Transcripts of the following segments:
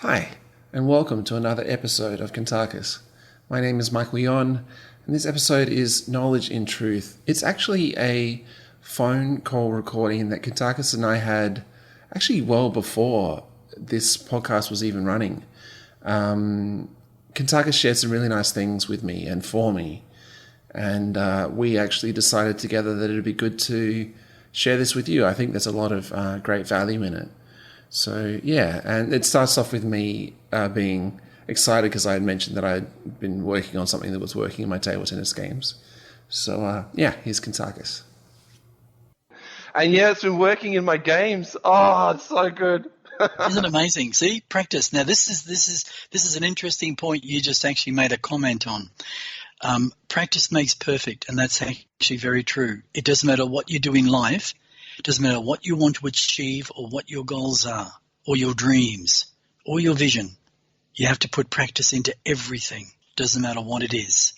Hi, and welcome to another episode of Kuntarkis. My name is Michael Yon, and this episode is Knowledge in Truth. It's actually a phone call recording that Kuntarkis and I had actually well before this podcast was even running. Kuntarkis shared some really nice things with me and for me, and we actually decided together that it would be good to share this with you. I think there's a lot of great value in it. So, yeah, and it starts off with me being excited because I had mentioned that I'd been working on something that was working in my table tennis games. So, here's Kuntarkis. And yeah, it's been working in my games. Oh, it's so good. Isn't it amazing? See, practice. Now, this is an interesting point you just actually made a comment on. Practice makes perfect, and that's actually very true. It doesn't matter what you do in life. It doesn't matter what you want to achieve or what your goals are or your dreams or your vision. You have to put practice into everything. Doesn't matter what it is.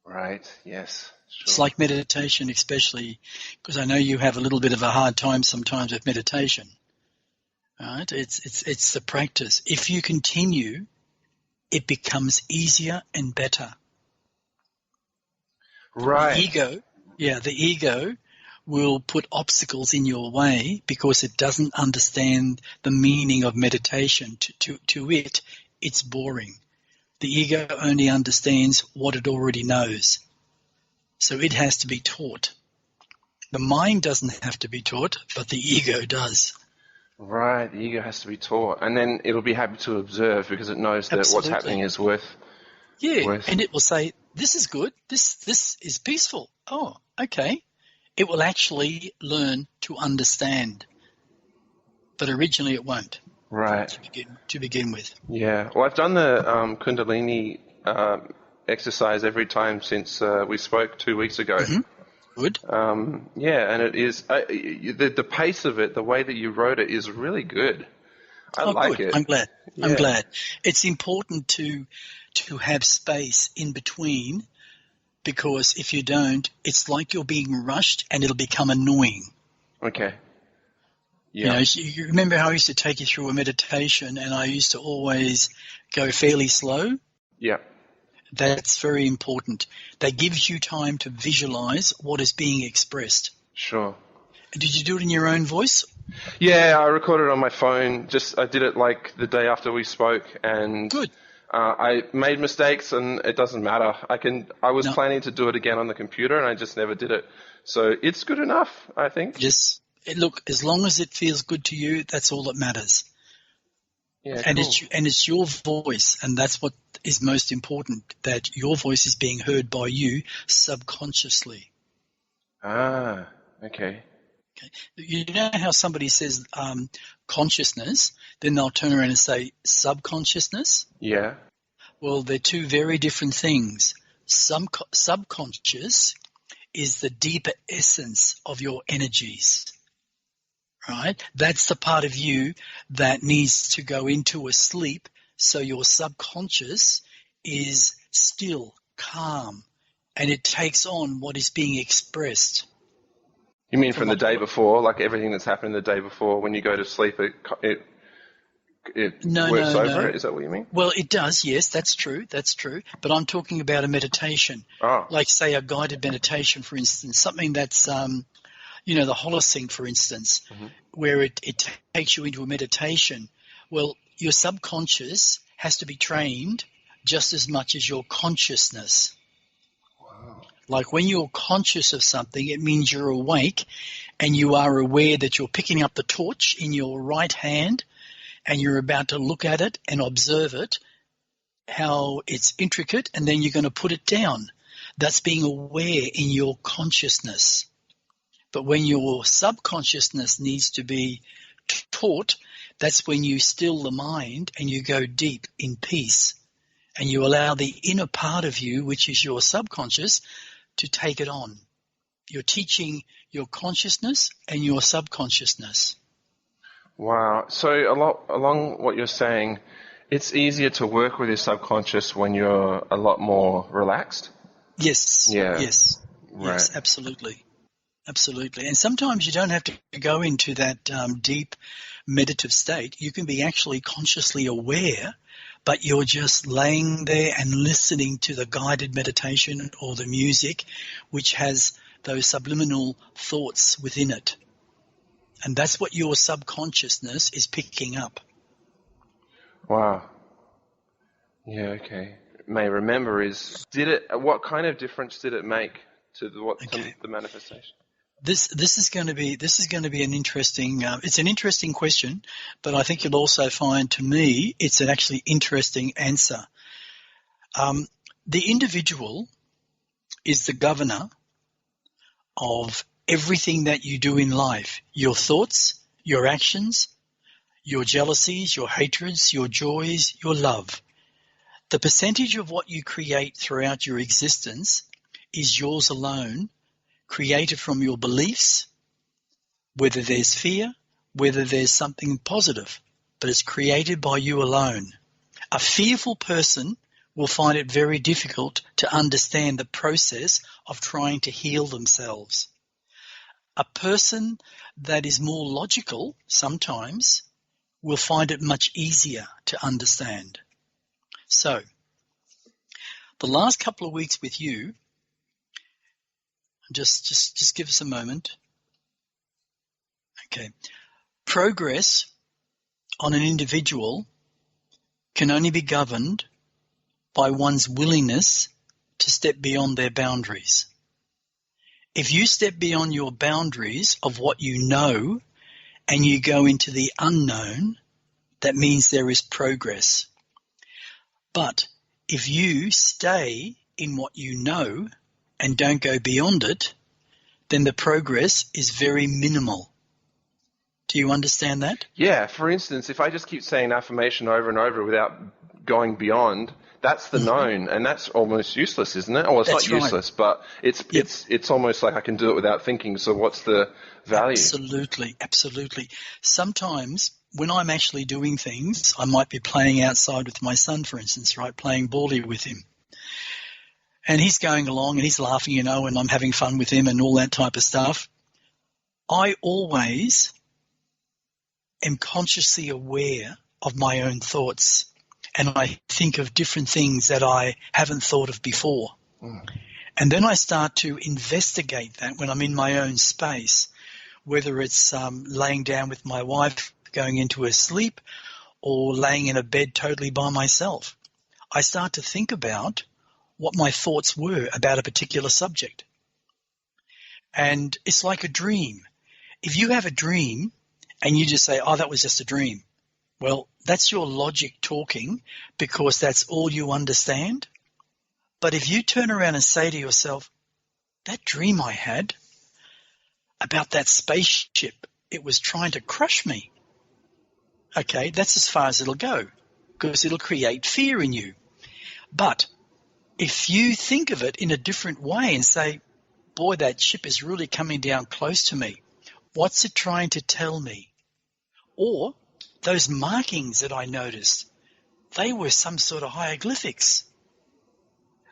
Right, yes. Sure. It's like meditation, especially because I know you have a little bit of a hard time sometimes with meditation. Right? It's the practice. If you continue, it becomes easier and better. Right. The ego will put obstacles in your way because it doesn't understand the meaning of meditation. To it, it's boring. The ego only understands what it already knows. So it has to be taught. The mind doesn't have to be taught, but the ego does. Right, the ego has to be taught. And then it'll be happy to observe because it knows that Absolutely. what's happening is worth. And it will say, this is good, this is peaceful. Oh, okay. It will actually learn to understand. But originally it won't. Right. To begin with. Yeah. Well, I've done the Kundalini exercise every time since we spoke 2 weeks ago. Mm-hmm. Good. And it is the pace of it, the way that you wrote it is really good. I like good. it. I'm glad. Yeah. I'm glad. It's important to have space in between, because if you don't, it's like you're being rushed and it'll become annoying. Okay. Yeah. You remember how I used to take you through a meditation and I used to always go fairly slow? Yeah. That's very important. That gives you time to visualize what is being expressed. Sure. Did you do it in your own voice? Yeah, I recorded it on my phone. I did it like the day after we spoke, and Good. I made mistakes, and it doesn't matter. I was planning to do it again on the computer, and I just never did it. So it's good enough, I think. Yes. Look, as long as it feels good to you, that's all that matters. Yeah, and cool. it's your voice, and that's what is most important, that your voice is being heard by you subconsciously. Ah, okay. You know how somebody says consciousness, then they'll turn around and say subconsciousness? Yeah. Well, they're two very different things. Subconscious is the deeper essence of your energies, right? That's the part of you that needs to go into a sleep so your subconscious is still, calm, and it takes on what is being expressed. You mean from the day before, like everything that's happened the day before, when you go to sleep, it works over it? Is that what you mean? Well, it does, yes, that's true. But I'm talking about a meditation, like say a guided meditation, for instance, something that's, the Holosync, for instance, where it takes you into a meditation. Well, your subconscious has to be trained just as much as your consciousness. Like when you're conscious of something, it means you're awake and you are aware that you're picking up the torch in your right hand and you're about to look at it and observe it, how it's intricate, and then you're going to put it down. That's being aware in your consciousness. But when your subconsciousness needs to be taught, that's when you still the mind and you go deep in peace and you allow the inner part of you, which is your subconscious, to take it on. You're teaching your consciousness and your subconsciousness. Wow. So along what you're saying, it's easier to work with your subconscious when you're a lot more relaxed? Yes. Yeah. Yes. Right. Yes, absolutely. Absolutely. And sometimes you don't have to go into that deep meditative state. You can be actually consciously aware, but you're just laying there and listening to the guided meditation or the music, which has those subliminal thoughts within it. And that's what your subconsciousness is picking up. Wow. Yeah, okay. May remember is, what kind of difference did it make to the manifestation? This is going to be an interesting. It's an interesting question, but I think you'll also find, to me, it's an actually interesting answer. The individual is the governor of everything that you do in life. Your thoughts, your actions, your jealousies, your hatreds, your joys, your love. The percentage of what you create throughout your existence is yours alone, created from your beliefs, whether there's fear, whether there's something positive, but it's created by you alone. A fearful person will find it very difficult to understand the process of trying to heal themselves. A person that is more logical sometimes will find it much easier to understand. So, the last couple of weeks with you, just give us a moment. Okay. Progress on an individual can only be governed by one's willingness to step beyond their boundaries. If you step beyond your boundaries of what you know and you go into the unknown, that means there is progress. But if you stay in what you know and don't go beyond it, then the progress is very minimal. Do you understand that? Yeah, for instance, if I just keep saying affirmation over and over without going beyond, that's the known, and that's almost useless, isn't it? Well, it's That's not useless, but it's almost like I can do it without thinking, so what's the value? Absolutely. Sometimes when I'm actually doing things, I might be playing outside with my son, for instance, right, playing bally with him. And he's going along and he's laughing, and I'm having fun with him and all that type of stuff. I always am consciously aware of my own thoughts, and I think of different things that I haven't thought of before. And then I start to investigate that when I'm in my own space, whether it's laying down with my wife, going into her sleep, or laying in a bed totally by myself. I start to think about what my thoughts were about a particular subject. And it's like a dream. If you have a dream and you just say, oh, that was just a dream, well, that's your logic talking because that's all you understand. But if you turn around and say to yourself, that dream I had about that spaceship, it was trying to crush me. Okay, that's as far as it'll go because it'll create fear in you. But if you think of it in a different way and say, boy, that ship is really coming down close to me. What's it trying to tell me? Or those markings that I noticed, they were some sort of hieroglyphics.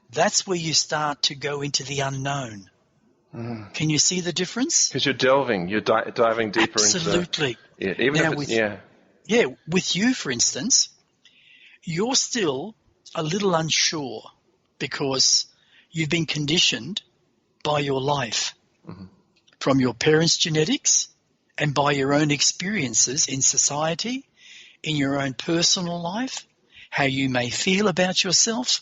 That's where you start to go into the unknown. Can you see the difference? Because you're diving deeper Absolutely. into it. Even Yeah, with you, for instance, you're still a little unsure because you've been conditioned by your life, from your parents' genetics and by your own experiences in society, in your own personal life, how you may feel about yourself,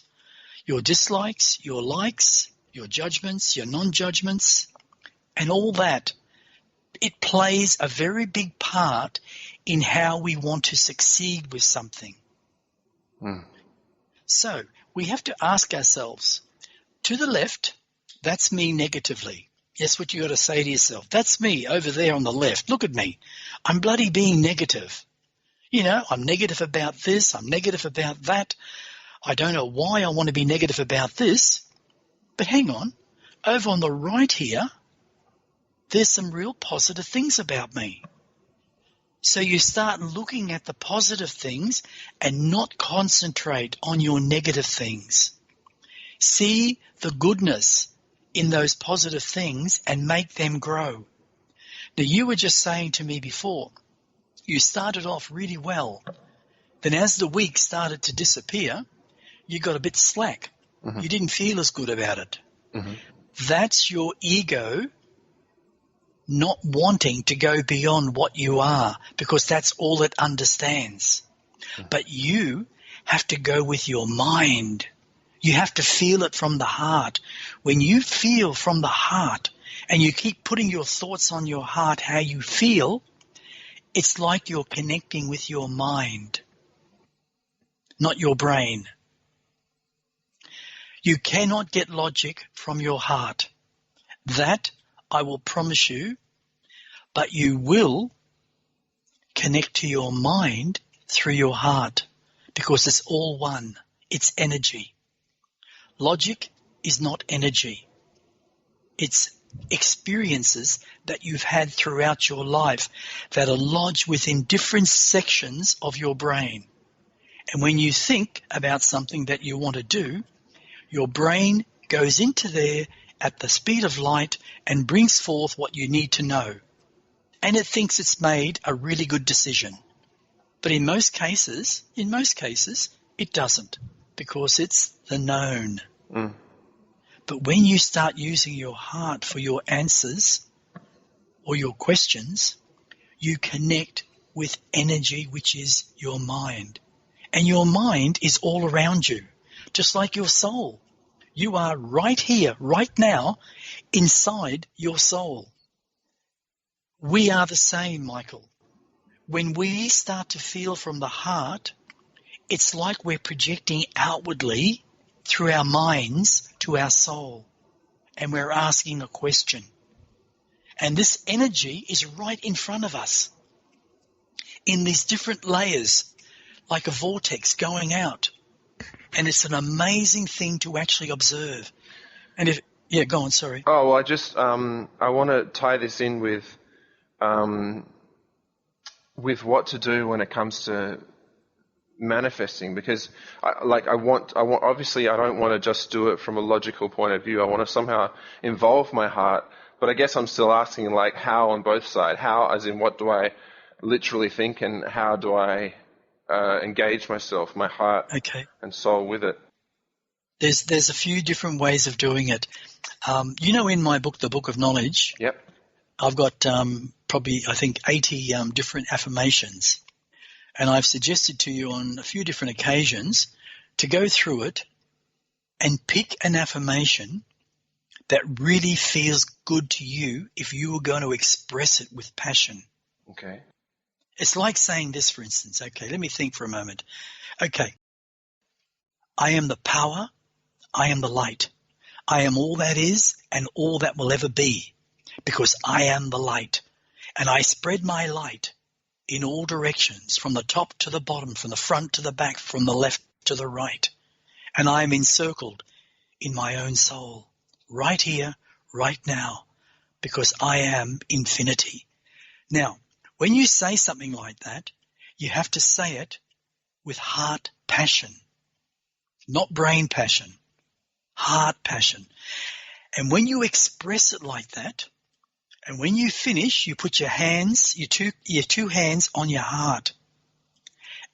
your dislikes, your likes, your judgments, your non-judgments, and all that. It plays a very big part in how we want to succeed with something. So we have to ask ourselves, to the left, that's me negatively. Yes, what you got to say to yourself, that's me over there on the left. Look at me. I'm bloody being negative. I'm negative about this. I'm negative about that. I don't know why I want to be negative about this. But hang on. Over on the right here, there's some real positive things about me. So you start looking at the positive things and not concentrate on your negative things. See the goodness in those positive things and make them grow. Now, you were just saying to me before, you started off really well. Then as the week started to disappear, you got a bit slack. Mm-hmm. You didn't feel as good about it. Mm-hmm. That's your ego not wanting to go beyond what you are, because that's all it understands. Mm-hmm. But you have to go with your mind. You have to feel it from the heart. When you feel from the heart and you keep putting your thoughts on your heart, how you feel, it's like you're connecting with your mind, not your brain. You cannot get logic from your heart. That I will promise you, but you will connect to your mind through your heart, because it's all one. It's energy. Logic is not energy. It's experiences that you've had throughout your life that are lodged within different sections of your brain. And when you think about something that you want to do, your brain goes into there at the speed of light and brings forth what you need to know. And it thinks it's made a really good decision. But in most cases, it doesn't, because it's the known. Mm. But when you start using your heart for your answers or your questions, you connect with energy, which is your mind. And your mind is all around you, just like your soul. You are right here, right now, inside your soul. We are the same, Michael. When we start to feel from the heart, it's like we're projecting outwardly through our minds to our soul, and we're asking a question. And this energy is right in front of us in these different layers, like a vortex going out. And it's an amazing thing to actually observe. And go on, sorry. Oh, well, I want to tie this in with what to do when it comes to manifesting, because I want obviously I don't want to just do it from a logical point of view. I want to somehow involve my heart, but I guess I'm still asking, like, how on both sides. How, as in, what do I literally think, and how do I engage myself, my heart and soul with it? There's a few different ways of doing it. In my book, The Book of Knowledge, yep, I've got probably, I think, 80 different affirmations. And I've suggested to you on a few different occasions to go through it and pick an affirmation that really feels good to you if you were going to express it with passion. Okay. It's like saying this, for instance. Okay, let me think for a moment. Okay. I am the power. I am the light. I am all that is and all that will ever be, because I am the light. And I spread my light in all directions, from the top to the bottom, from the front to the back, from the left to the right. And I am encircled in my own soul, right here, right now, because I am infinity. Now, when you say something like that, you have to say it with heart passion, not brain passion, heart passion. And when you express it like that, and when you finish, you put your two hands on your heart.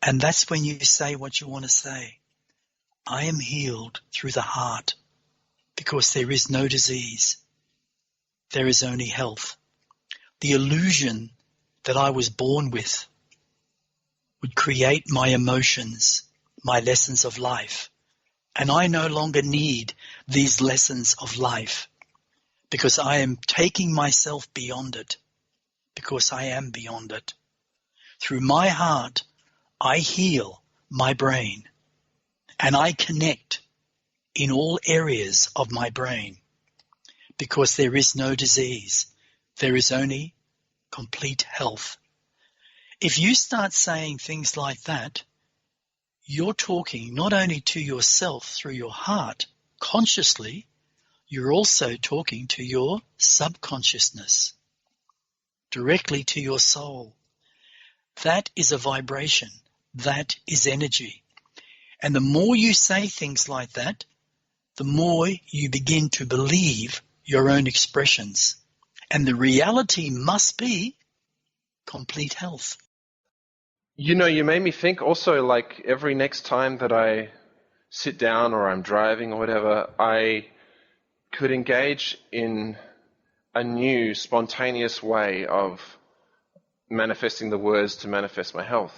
And that's when you say what you want to say. I am healed through the heart, because there is no disease. There is only health. The illusion that I was born with would create my emotions, my lessons of life. And I no longer need these lessons of life, because I am taking myself beyond it, because I am beyond it. Through my heart, I heal my brain, and I connect in all areas of my brain, because there is no disease. There is only complete health. If you start saying things like that, you're talking not only to yourself through your heart consciously, you're also talking to your subconsciousness, directly to your soul. That is a vibration. That is energy. And the more you say things like that, the more you begin to believe your own expressions. And the reality must be complete health. You know, you made me think also, like, every next time that I sit down or I'm driving or whatever, I could engage in a new, spontaneous way of manifesting the words to manifest my health.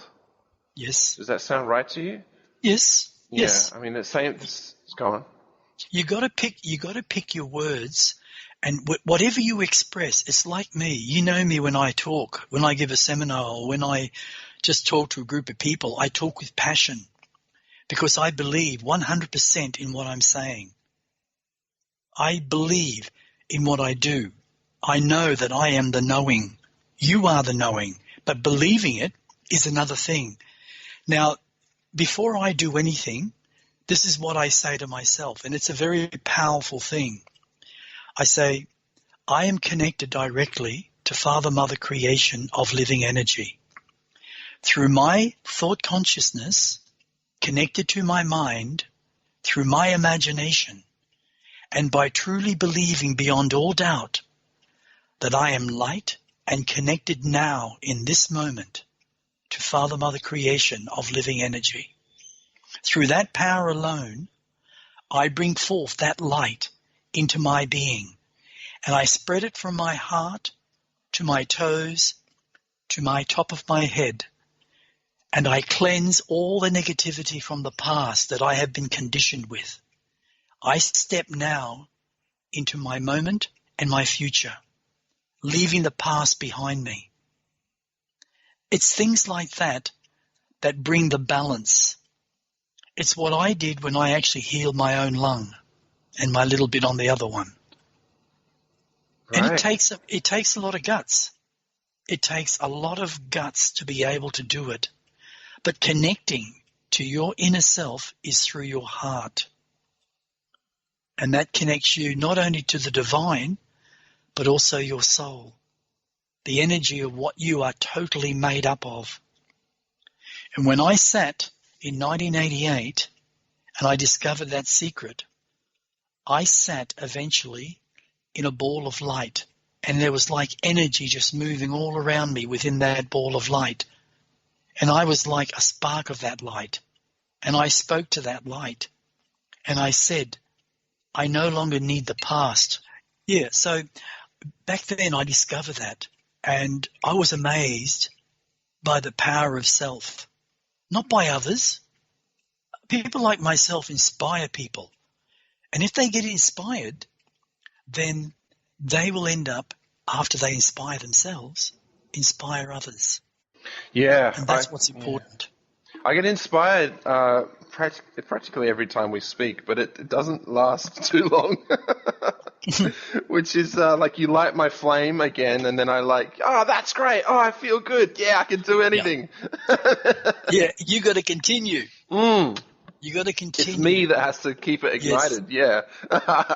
Yes. Does that sound right to you? Yes. Yeah. Yes. I mean, it's saying, go on. You got to pick your words, and whatever you express. It's like me. You know me when I talk, when I give a seminar, or when I just talk to a group of people. I talk with passion because I believe 100% in what I'm saying. I believe in what I do. I know that I am the knowing. You are the knowing, but believing it is another thing. Now, before I do anything, this is what I say to myself, and it's a very powerful thing. I say, I am connected directly to Father, Mother, creation of living energy. Through my thought consciousness, connected to my mind, through my imagination, and by truly believing beyond all doubt that I am light and connected now in this moment to Father, Mother, creation of living energy. Through that power alone, I bring forth that light into my being, and I spread it from my heart to my toes to my top of my head, and I cleanse all the negativity from the past that I have been conditioned with. I step now into my moment and my future, leaving the past behind me. It's things like that that bring the balance. It's what I did when I actually healed my own lung and my little bit on the other one. Right. And it takes a lot of guts. It takes a lot of guts to be able to do it. But connecting to your inner self is through your heart. And that connects you not only to the divine, but also your soul, the energy of what you are totally made up of. And when I sat in 1988 and I discovered that secret, I sat eventually in a ball of light, and there was like energy just moving all around me within that ball of light. And I was like a spark of that light. And I spoke to that light. And I said, I no longer need the past. Yeah, so back then I discovered that. And I was amazed by the power of self. Not by others. People like myself inspire people. And if they get inspired, then they will end up, after they inspire themselves, inspire others. Yeah. And that's what's important. Yeah. I get inspired practically every time we speak, but it doesn't last too long. Which is like you light my flame again, and then I that's great. Oh, I feel good. Yeah, I can do anything. Yeah, you got to continue. You got to continue. It's me that has to keep it ignited. Yes. Yeah.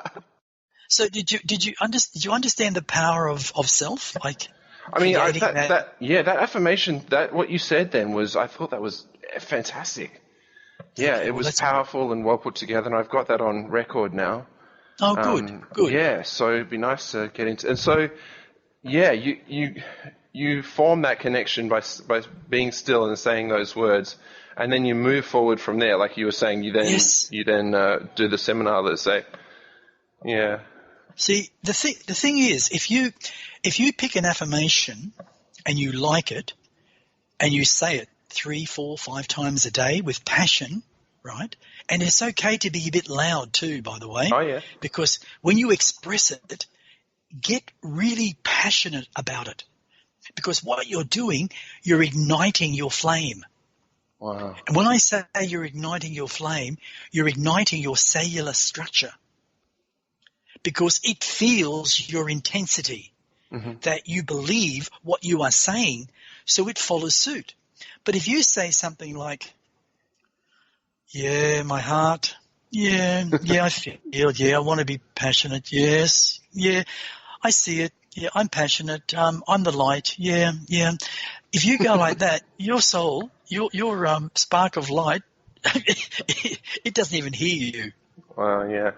So did you understand the power of self? Like, I mean, that affirmation, that what you said then I thought that was fantastic. Yeah, okay, it was powerful and well put together, and I've got that on record now. Oh, good. Yeah, so it'd be nice to get into. And so, yeah, you form that connection by being still and saying those words, and then you move forward from there. Like you were saying, you then do the seminar, let's say. Yeah. See, the thing is, if you pick an affirmation and you like it, and you say it 3, 4, 5 times a day with passion, right? And it's okay to be a bit loud too, by the way. Oh, yeah. Because when you express it, get really passionate about it. Because what you're doing, you're igniting your flame. Wow. And when I say you're igniting your flame, you're igniting your cellular structure. Because it feels your intensity, that you believe what you are saying, so it follows suit. But if you say something like, yeah, my heart, yeah, I feel, yeah, I want to be passionate, yes, yeah, I see it, yeah, I'm passionate, I'm the light, yeah. If you go like that, your soul, your spark of light, it doesn't even hear you. Wow, yeah.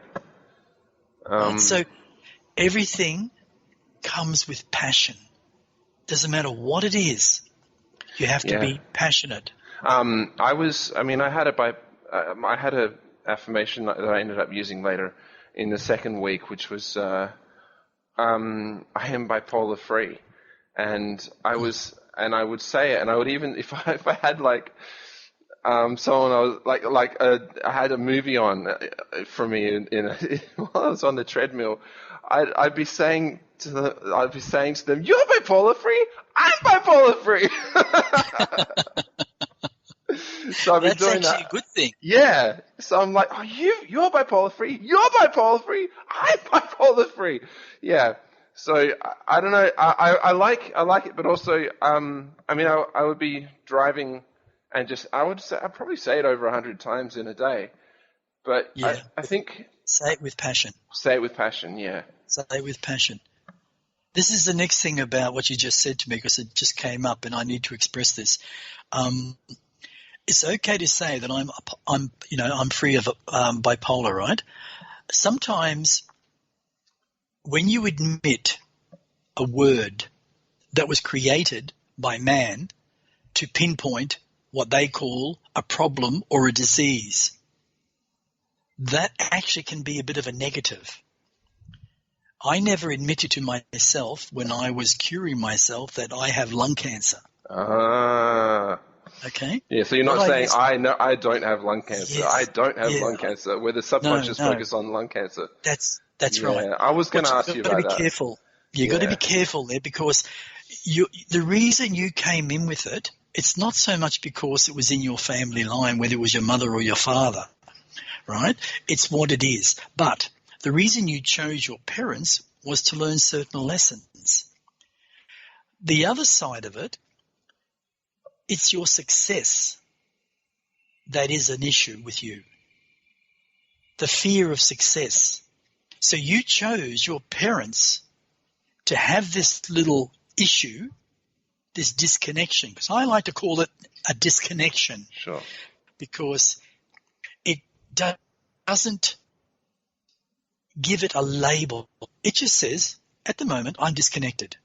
So Everything comes with passion. Doesn't matter what it is. You have to be passionate. I had a affirmation that I ended up using later in the second week, which was, I am bipolar free. And I would say it, and I would even, if I had like, someone I was I had a movie on for me while I was on the treadmill, I'd be saying to them, "You're bipolar free. I'm bipolar free." So I've been doing that. That's actually a good thing. Yeah. So I'm like, "Oh, you're bipolar free. You're bipolar free. I'm bipolar free." Yeah. So I don't know. I like it, but also, I would be driving. And I'd probably say it over 100 times in a day. But yeah, I think... Say it with passion. Say it with passion, yeah. Say it with passion. This is the next thing about what you just said to me, because it just came up and I need to express this. It's okay to say that I'm free of bipolar, right? Sometimes when you admit a word that was created by man to pinpoint what they call a problem or a disease, that actually can be a bit of a negative. I never admitted to myself when I was curing myself that I have lung cancer. Okay? Yeah, so you're not saying, I don't have lung cancer. Yes, I don't have lung cancer, where the subconscious focus on lung cancer. That's right. I was going to ask you about that. You've got to be careful. You've got to be careful there, because the reason you came in with it, it's not so much because it was in your family line, whether it was your mother or your father, right? It's what it is. But the reason you chose your parents was to learn certain lessons. The other side of it, it's your success that is an issue with you. The fear of success. So you chose your parents to have this little issue, this disconnection, because I like to call it a disconnection. Sure. Because it doesn't give it a label. It just says, at the moment, I'm disconnected.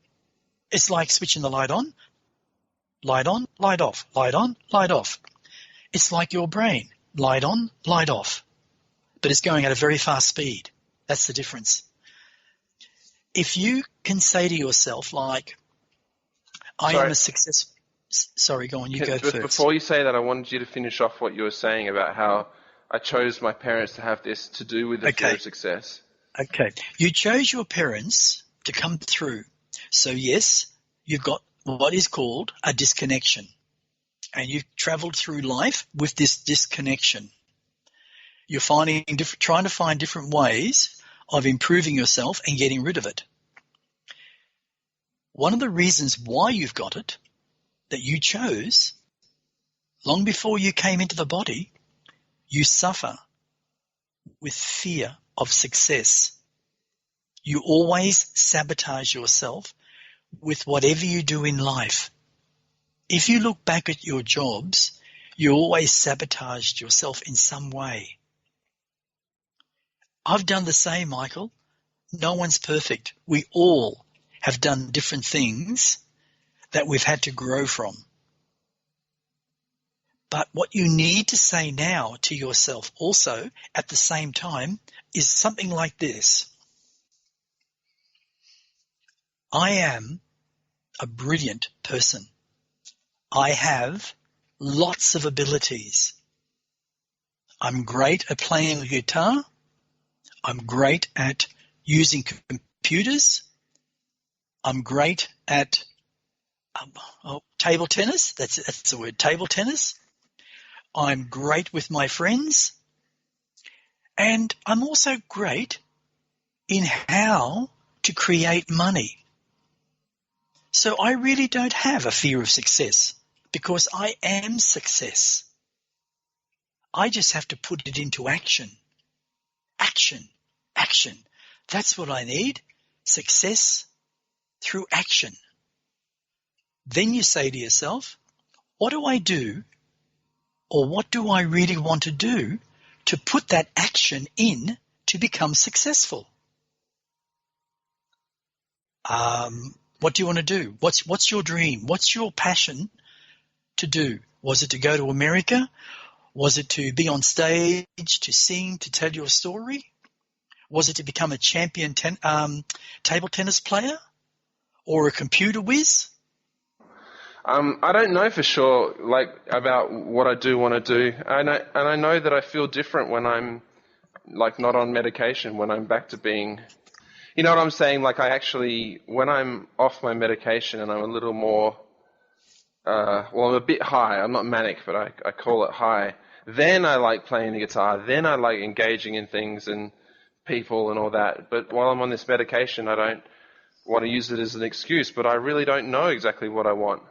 It's like switching the light on, light off, light on, light off. It's like your brain, light on, light off. But it's going at a very fast speed. That's the difference. If you can say to yourself, like, I am a success. Sorry, go on. You go first. Before you say that, I wanted you to finish off what you were saying about how I chose my parents to have this to do with the fear of success. Okay. You chose your parents to come through. So, yes, you've got what is called a disconnection. And you've traveled through life with this disconnection. You're trying to find different ways of improving yourself and getting rid of it. One of the reasons why you've got it, that you chose, long before you came into the body, you suffer with fear of success. You always sabotage yourself with whatever you do in life. If you look back at your jobs, you always sabotaged yourself in some way. I've done the same, Michael. No one's perfect. We all have done different things that we've had to grow from. But what you need to say now to yourself also at the same time is something like this. I am a brilliant person. I have lots of abilities. I'm great at playing the guitar. I'm great at using computers. I'm great at table tennis. That's the word, table tennis. I'm great with my friends. And I'm also great in how to create money. So I really don't have a fear of success because I am success. I just have to put it into action. Action. Action. That's what I need. Success through action. Then you say to yourself, what do I do, or what do I really want to do to put that action in to become successful? What do you want to do? What's your dream? What's your passion to do? Was it to go to America? Was it to be on stage, to sing, to tell your story? Was it to become a champion table tennis player or a computer whiz? I don't know for sure, like, about what I do want to do. And I know that I feel different when I'm, like, not on medication, when I'm back to being... You know what I'm saying? Like, when I'm off my medication and I'm a little more... I'm a bit high. I'm not manic, but I call it high. Then I like playing the guitar. Then I like engaging in things and people and all that. But while I'm on this medication, I don't want to use it as an excuse, but I really don't know exactly what I want.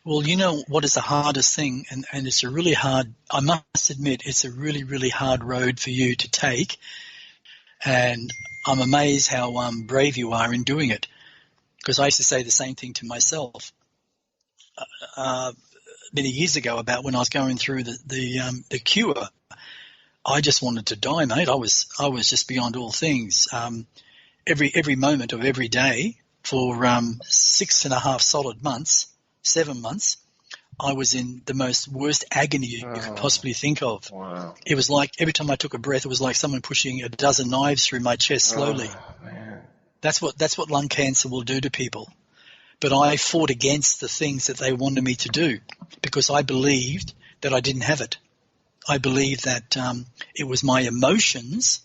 Well, you know what is the hardest thing, and it's a really hard, I must admit, it's a really, really hard road for you to take, and I'm amazed how brave you are in doing it, because I used to say the same thing to myself many years ago about when I was going through the cure. I just wanted to die, mate. I was just beyond all things. Every moment of every day for 6.5 solid months, 7 months, I was in the most worst agony you could possibly think of. Wow. It was like every time I took a breath, it was like someone pushing a dozen knives through my chest slowly. Oh, man. That's what lung cancer will do to people. But I fought against the things that they wanted me to do because I believed that I didn't have it. I believed that it was my emotions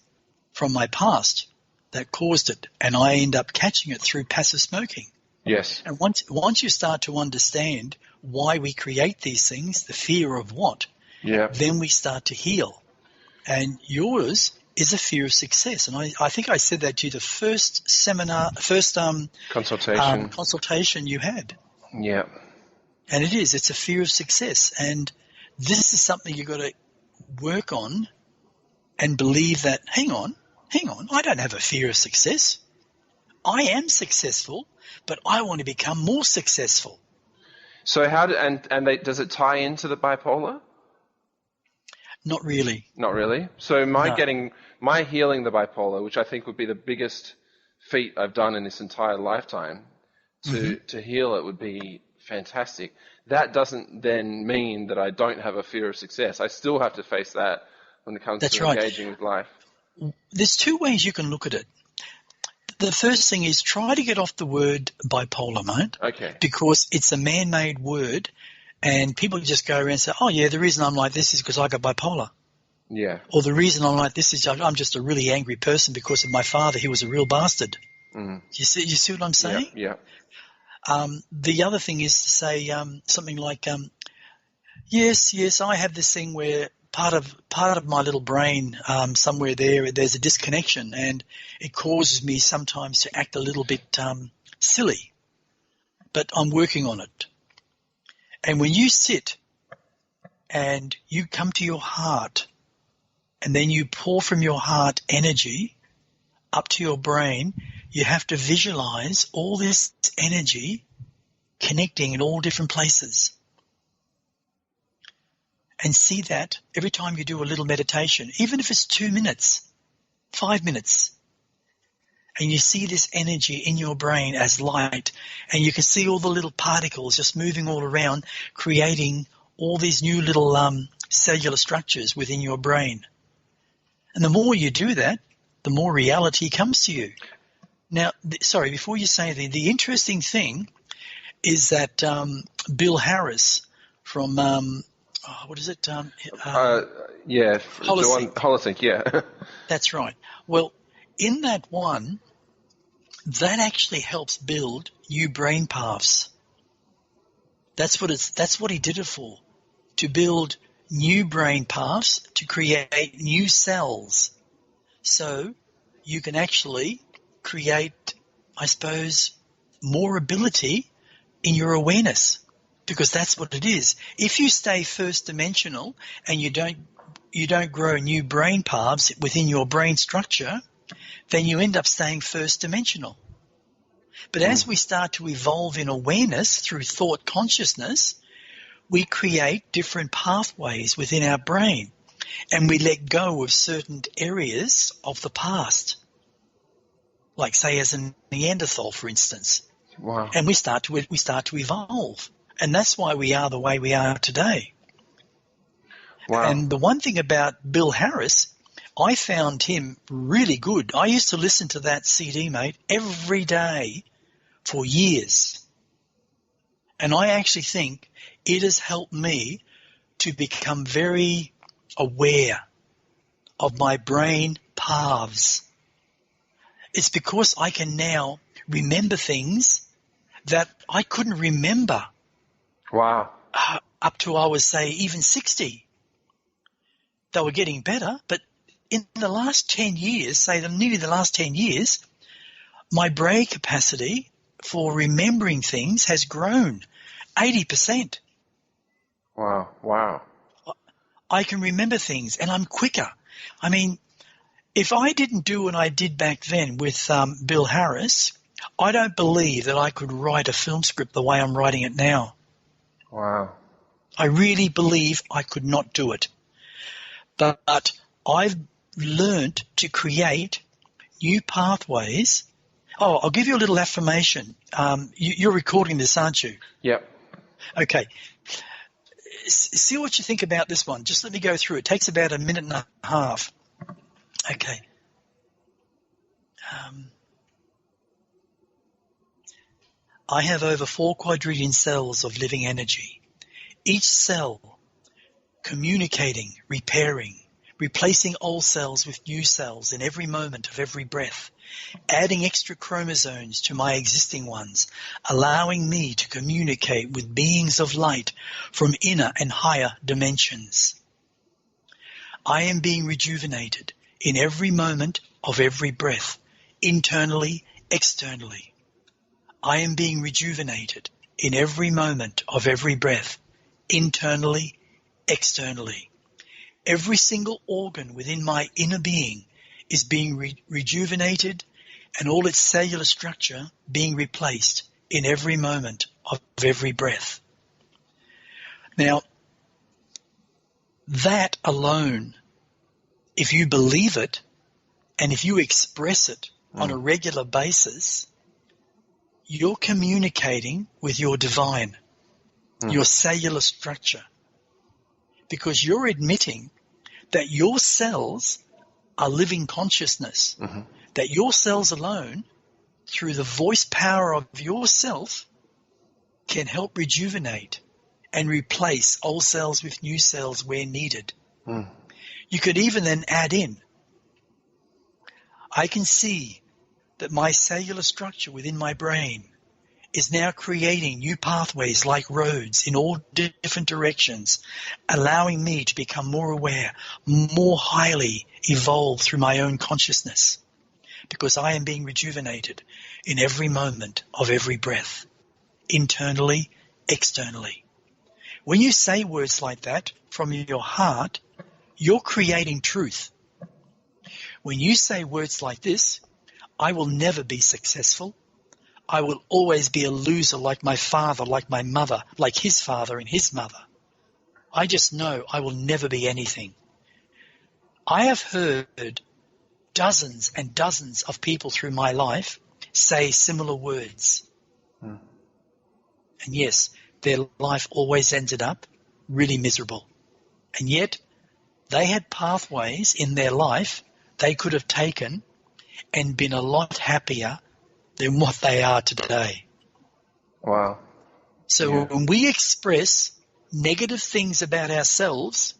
from my past that caused it, and I end up catching it through passive smoking. Yes. And once you start to understand why we create these things, the fear of what, then we start to heal. And yours is a fear of success. And I think I said that to you the first consultation you had. Yeah. And it's a fear of success. And this is something you've got to work on and believe that, hang on, I don't have a fear of success. I am successful, but I want to become more successful. So does it tie into the bipolar? Not really. Not really. So my healing the bipolar, which I think would be the biggest feat I've done in this entire lifetime, to heal it would be fantastic. That doesn't then mean that I don't have a fear of success. I still have to face that when it comes to engaging with life. There's two ways you can look at it. The first thing is try to get off the word bipolar, mate. Okay. Because it's a man-made word, and people just go around and say, oh, yeah, the reason I'm like this is because I got bipolar. Yeah. Or the reason I'm like this is I'm just a really angry person because of my father. He was a real bastard. You see what I'm saying? Yeah. The other thing is to say something like, yes, I have this thing where part of my little brain somewhere there's a disconnection, and it causes me sometimes to act a little bit silly, but I'm working on it. And when you sit and you come to your heart and then you pour from your heart energy up to your brain, you have to visualize all this energy connecting in all different places. And see that every time you do a little meditation, even if it's 2 minutes, 5 minutes, and you see this energy in your brain as light, and you can see all the little particles just moving all around, creating all these new little cellular structures within your brain. And the more you do that, the more reality comes to you. Now, before you say anything, the interesting thing is that Bill Harris from... what is it? Holosync, yeah. That's right. Well, in that one, that actually helps build new brain paths. That's what he did it for, to build new brain paths, to create new cells. So you can actually create, I suppose, more ability in your awareness. Because that's what it is. If you stay first dimensional and you don't grow new brain paths within your brain structure, then you end up staying first dimensional. But as we start to evolve in awareness through thought consciousness, we create different pathways within our brain, and we let go of certain areas of the past. like say as a Neanderthal, for instance. Wow. And we start to evolve. And that's why we are the way we are today. Wow. And the one thing about Bill Harris, I found him really good. I used to listen to that CD, mate, every day for years. And I actually think it has helped me to become very aware of my brain paths. It's because I can now remember things that I couldn't remember. Wow. Up to I was, say, even 60. They were getting better, but in the last 10 years, say nearly the last 10 years, my brain capacity for remembering things has grown 80%. Wow. Wow. I can remember things and I'm quicker. I mean, if I didn't do what I did back then with Bill Harris, I don't believe that I could write a film script the way I'm writing it now. Wow. I really believe I could not do it. But I've learned to create new pathways. Oh, I'll give you a little affirmation. You're recording this, aren't you? Yep. Okay. See what you think about this one. Just let me go through. It takes about a minute and a half. Okay. I have over 4 quadrillion cells of living energy. Each cell communicating, repairing, replacing old cells with new cells in every moment of every breath, adding extra chromosomes to my existing ones, allowing me to communicate with beings of light from inner and higher dimensions. I am being rejuvenated in every moment of every breath, internally, externally. I am being rejuvenated in every moment of every breath, internally, externally. Every single organ within my inner being is being rejuvenated and all its cellular structure being replaced in every moment of every breath. Now, that alone, if you believe it and if you express it on a regular basis, you're communicating with your divine, your cellular structure, because you're admitting that your cells are living consciousness, that your cells alone, through the voice power of yourself, can help rejuvenate and replace old cells with new cells where needed. You could even then add in, I can see that my cellular structure within my brain is now creating new pathways like roads in all different directions, allowing me to become more aware, more highly evolved through my own consciousness, because I am being rejuvenated in every moment of every breath, internally, externally. When you say words like that from your heart, you're creating truth. When you say words like this, I will never be successful. I will always be a loser like my father, like my mother, like his father and his mother. I just know I will never be anything. I have heard dozens and dozens of people through my life say similar words. And yes, their life always ended up really miserable. And yet they had pathways in their life they could have taken and been a lot happier than what they are today. Wow. So when we express negative things about ourselves,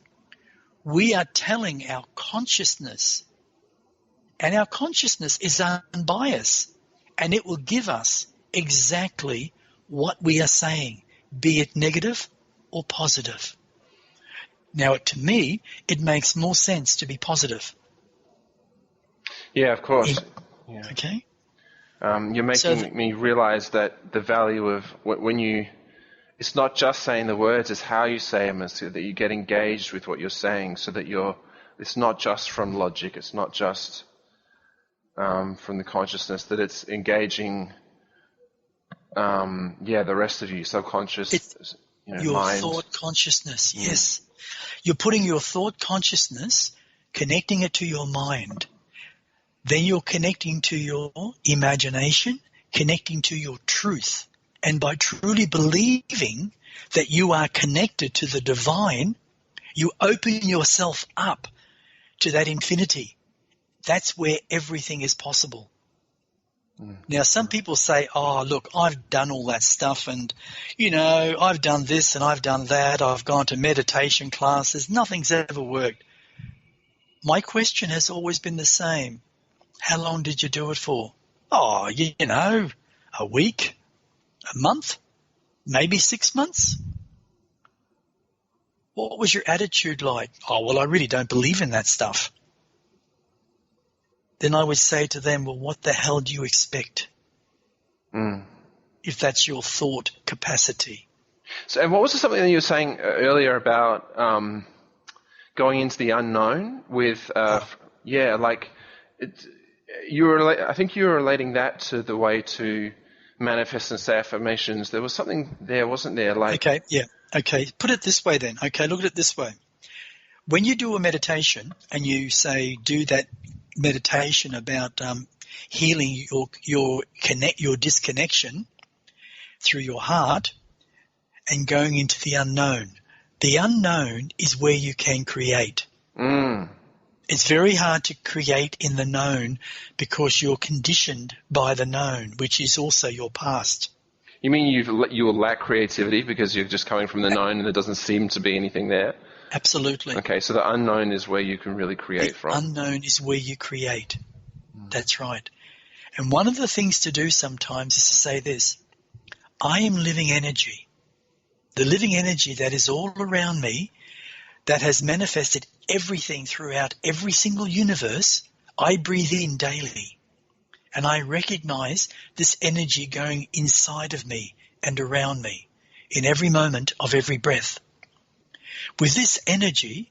we are telling our consciousness, and our consciousness is unbiased, and it will give us exactly what we are saying, be it negative or positive. Now, to me, it makes more sense to be positive. Yeah, of course. Okay? You're making me realize that the value of when you, it's not just saying the words, it's how you say them, and so that you get engaged with what you're saying, so that it's not just from logic, it's not just from the consciousness, that it's engaging, the rest of you, subconscious, your mind. Thought consciousness, yes. You're putting your thought consciousness, connecting it to your mind. then you're connecting to your imagination, connecting to your truth. And by truly believing that you are connected to the divine, you open yourself up to that infinity. That's where everything is possible. Now, some people say, oh, look, I've done all that stuff and, I've done this and I've done that. I've gone to meditation classes. Nothing's ever worked. My question has always been the same. How long did you do it for? Oh, a week, a month, maybe 6 months. What was your attitude like? Oh, well, I really don't believe in that stuff. Then I would say to them, well, what the hell do you expect? If that's your thought capacity. So, and what was something that you were saying earlier about going into the unknown with, I think you were relating that to the way to manifest and say affirmations. There was something there, wasn't there? Okay, yeah. Okay, put it this way then. Okay, look at it this way. When you do a meditation and you say do that meditation about healing your disconnection through your heart and going into the unknown. The unknown is where you can create. It's very hard to create in the known because you're conditioned by the known, which is also your past. You mean you will lack creativity because you're just coming from the known and there doesn't seem to be anything there? Absolutely. Okay, so the unknown is where you can really create from. The unknown is where you create. That's right. And one of the things to do sometimes is to say this: I am living energy. The living energy that is all around me, that has manifested everything throughout every single universe, I breathe in daily. And I recognize this energy going inside of me and around me in every moment of every breath. With this energy,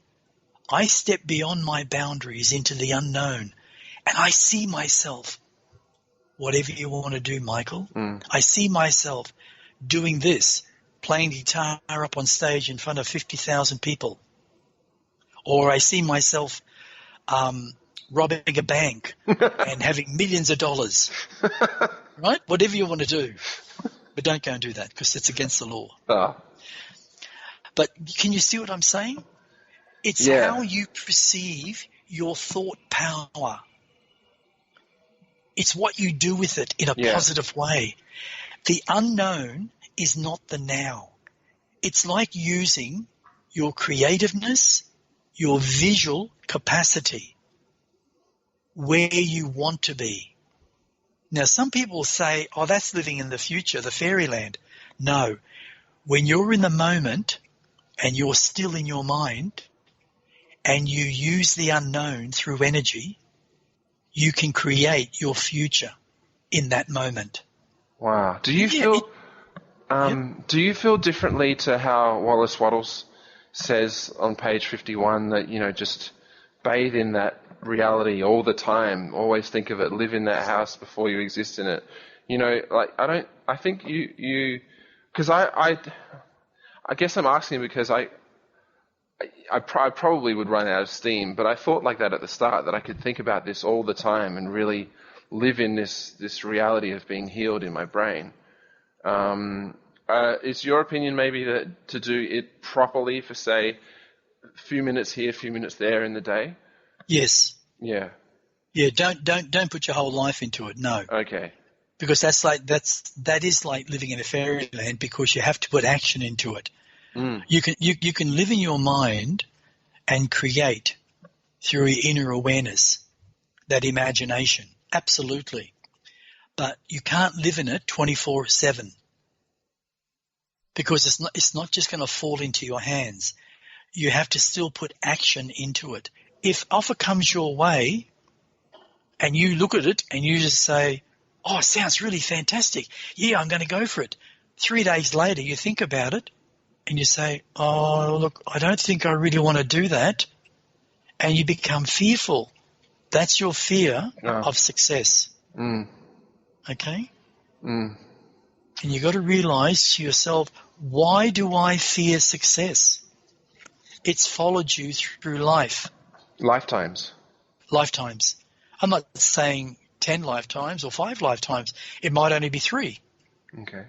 I step beyond my boundaries into the unknown, and I see myself, whatever you want to do, Michael, I see myself doing this, playing guitar up on stage in front of 50,000 people. Or I see myself robbing a bank and having millions of dollars, right? Whatever you want to do. But don't go and do that because it's against the law. But can you see what I'm saying? It's how you perceive your thought power. It's what you do with it in a positive way. The unknown is not the now. It's like using your creativeness, your visual capacity, where you want to be. Now, some people say, oh, that's living in the future, the fairyland. No. When you're in the moment and you're still in your mind and you use the unknown through energy, you can create your future in that moment. Wow. Do you feel differently to how Wallace Wattles says on page 51 that, just bathe in that reality all the time, always think of it, live in that house before you exist in it? I think you because I guess I'm asking because I probably would run out of steam, but I thought like that at the start, that I could think about this all the time and really live in this reality of being healed in my brain. Is your opinion maybe that to do it properly for, say, a few minutes here, a few minutes there in the day? Yes. Yeah. Yeah, don't put your whole life into it, no. Okay. Because that is like living in a fairyland because you have to put action into it. You can live in your mind and create through your inner awareness, that imagination, absolutely. But you can't live in it 24/7 because it's not just going to fall into your hands. You have to still put action into it. If offer comes your way and you look at it and you just say, oh, it sounds really fantastic. Yeah, I'm going to go for it. 3 days later, you think about it and you say, oh, look, I don't think I really want to do that. And you become fearful. That's your fear of success. Okay? And you've got to realize to yourself, why do I fear success? It's followed you through life. Lifetimes. I'm not saying 10 lifetimes or 5 lifetimes. It might only be 3. Okay.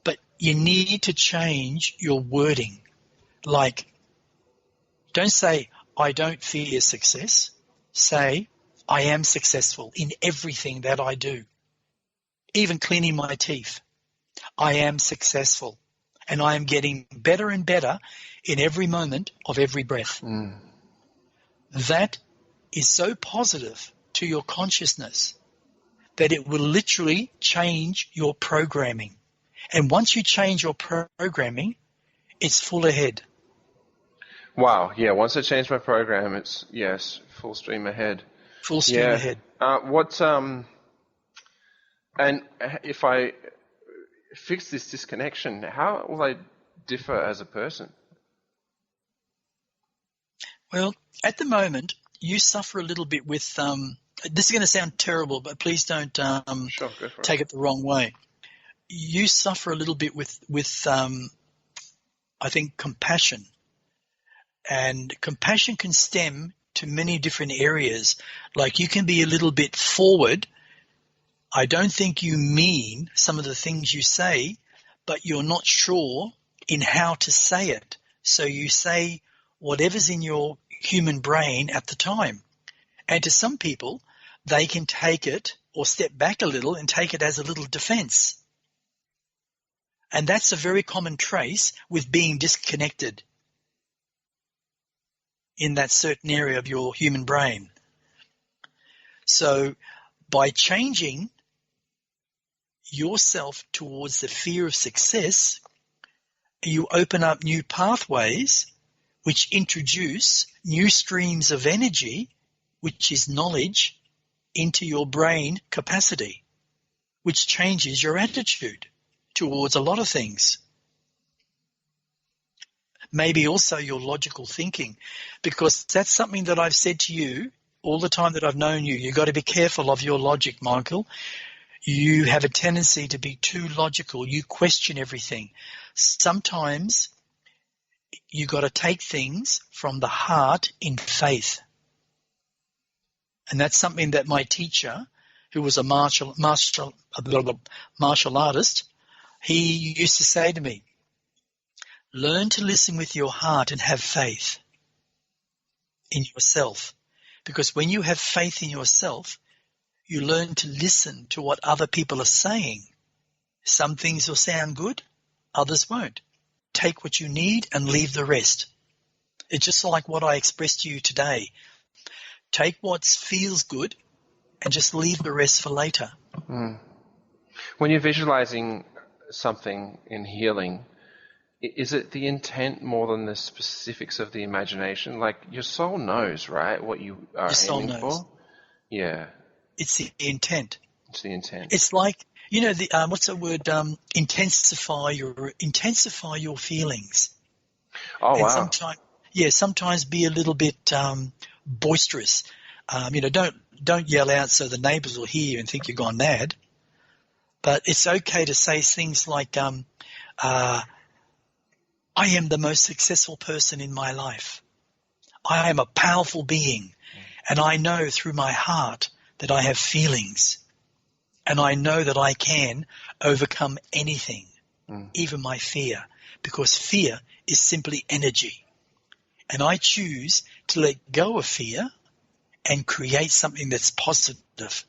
But you need to change your wording. Like, don't say, I don't fear success. Say, I am successful in everything that I do. Even cleaning my teeth. I am successful. And I am getting better and better in every moment of every breath. Mm. That is so positive to your consciousness that it will literally change your programming. And once you change your programming, it's full ahead. Wow. Yeah. Once I change my program, it's, yes, full stream ahead. Full stream ahead. And if I fix this disconnection, how will I differ as a person? Well, at the moment, you suffer a little bit with, this is going to sound terrible, but please don't Sure, go for take it the wrong way. You suffer a little bit with I think, compassion. And compassion can stem to many different areas. Like you can be a little bit forward. I don't think you mean some of the things you say, but you're not sure in how to say it. So you say whatever's in your human brain at the time. And to some people, they can take it or step back a little and take it as a little defense. And that's a very common trace with being disconnected in that certain area of your human brain. So by changing yourself towards the fear of success, you open up new pathways which introduce new streams of energy, which is knowledge, into your brain capacity, which changes your attitude towards a lot of things. Maybe also your logical thinking, because that's something that I've said to you all the time that I've known you. You've got to be careful of your logic, Michael. You have a tendency to be too logical. You question everything. Sometimes you got to take things from the heart in faith. And that's something that my teacher, who was a martial artist, he used to say to me, learn to listen with your heart and have faith in yourself. Because when you have faith in yourself, you learn to listen to what other people are saying. Some things will sound good, others won't. Take what you need and leave the rest. It's just like what I expressed to you today. Take what feels good and just leave the rest for later. Mm. When you're visualizing something in healing, is it the intent more than the specifics of the imagination? Like your soul knows, right, what you are aiming for? Yeah. It's the intent. It's the intent. It's like, you know, the what's the word? Intensify your feelings. Oh, and wow. Sometimes be a little bit boisterous. Don't yell out so the neighbours will hear you and think you've gone mad. But it's okay to say things like, I am the most successful person in my life. I am a powerful being, and I know through my heart that I have feelings, and I know that I can overcome anything, even my fear, because fear is simply energy. And I choose to let go of fear and create something that's positive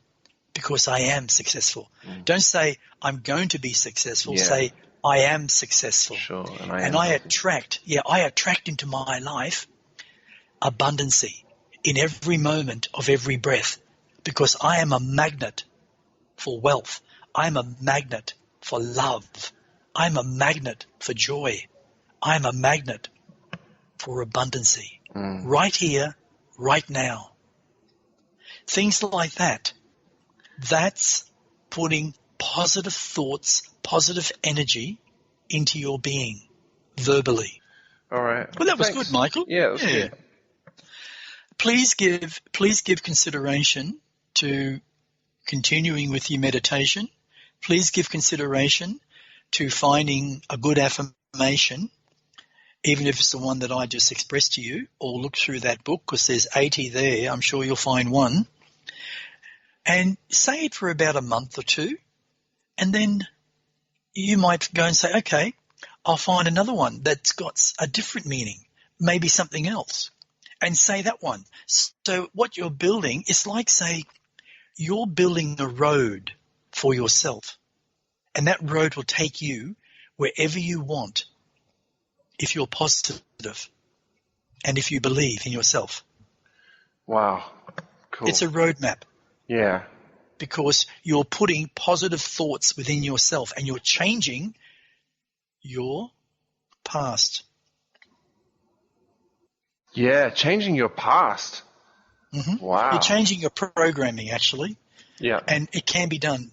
because I am successful. Don't say, I'm going to be successful. Yeah. Say, I am successful. Sure. And I attract into my life abundancy in every moment of every breath, because I am a magnet for wealth. I'm a magnet for love. I'm a magnet for joy. I'm a magnet for abundancy. Right here, right now. Things like that. That's putting positive thoughts, positive energy into your being verbally. All right. Well, that was good, Michael. Yeah, that was good. Please give consideration to continuing with your meditation. Please give consideration to finding a good affirmation even if it's the one that I just expressed to you, or look through that book because there's 80 there. I'm sure you'll find one. And say it for about a month or two, and then you might go and say, okay, I'll find another one that's got a different meaning, maybe something else, and say that one. So what you're building is like, say, you're building a road for yourself, and that road will take you wherever you want if you're positive and if you believe in yourself. Wow. Cool. It's a roadmap. Yeah. Because you're putting positive thoughts within yourself and you're changing your past. Yeah, changing your past. Mm-hmm. Wow. You're changing your programming, actually. Yeah. And it can be done.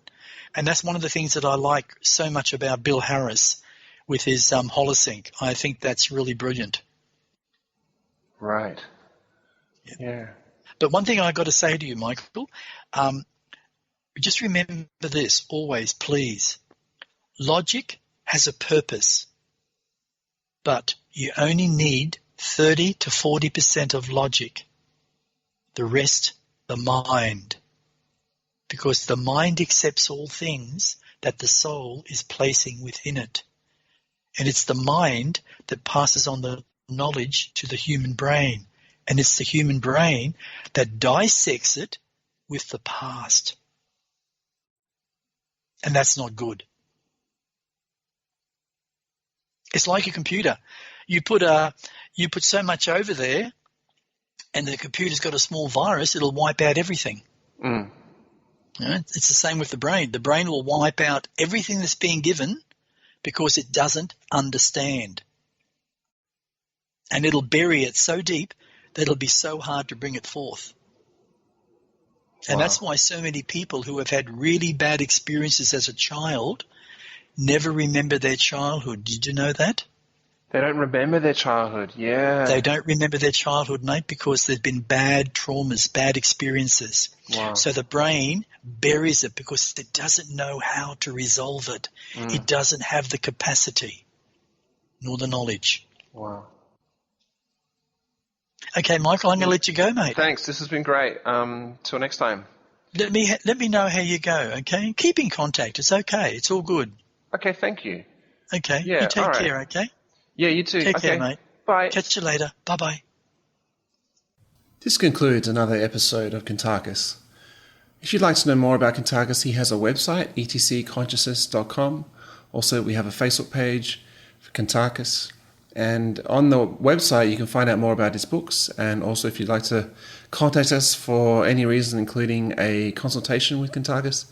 And that's one of the things that I like so much about Bill Harris with his Holosync. I think that's really brilliant. Right. Yeah. But one thing I've got to say to you, Michael, just remember this always, please. Logic has a purpose, but you only need 30 to 40% of logic. The rest, the mind. Because the mind accepts all things that the soul is placing within it. And it's the mind that passes on the knowledge to the human brain. And it's the human brain that dissects it with the past. And that's not good. It's like a computer. You put so much over there, and the computer's got a small virus, it'll wipe out everything. Mm. You know, it's the same with the brain. The brain will wipe out everything that's being given because it doesn't understand. And it'll bury it so deep that it'll be so hard to bring it forth. And that's why so many people who have had really bad experiences as a child never remember their childhood. Did you know that? They don't remember their childhood, yeah. They don't remember their childhood, mate, because there's been bad traumas, bad experiences. Wow. So the brain buries it because it doesn't know how to resolve it. Mm. It doesn't have the capacity nor the knowledge. Wow. Okay, Michael, I'm going to let you go, mate. Thanks. This has been great. Till next time. Let me know how you go, okay? Keep in contact. It's okay. It's all good. Okay, thank you. Okay. Yeah, you take all right. care, okay? Yeah, you too. Take okay. care, mate. Bye. Catch you later. Bye-bye. This concludes another episode of Kuntarkis. If you'd like to know more about Kuntarkis, he has a website, etcconsciousness.com. Also, we have a Facebook page for Kuntarkis. And on the website, you can find out more about his books. And also, if you'd like to contact us for any reason, including a consultation with Kuntarkis,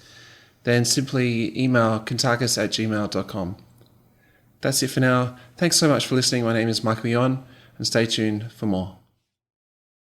then simply email kuntarkis@gmail.com. That's it for now. Thanks so much for listening. My name is Michael Yon, and stay tuned for more.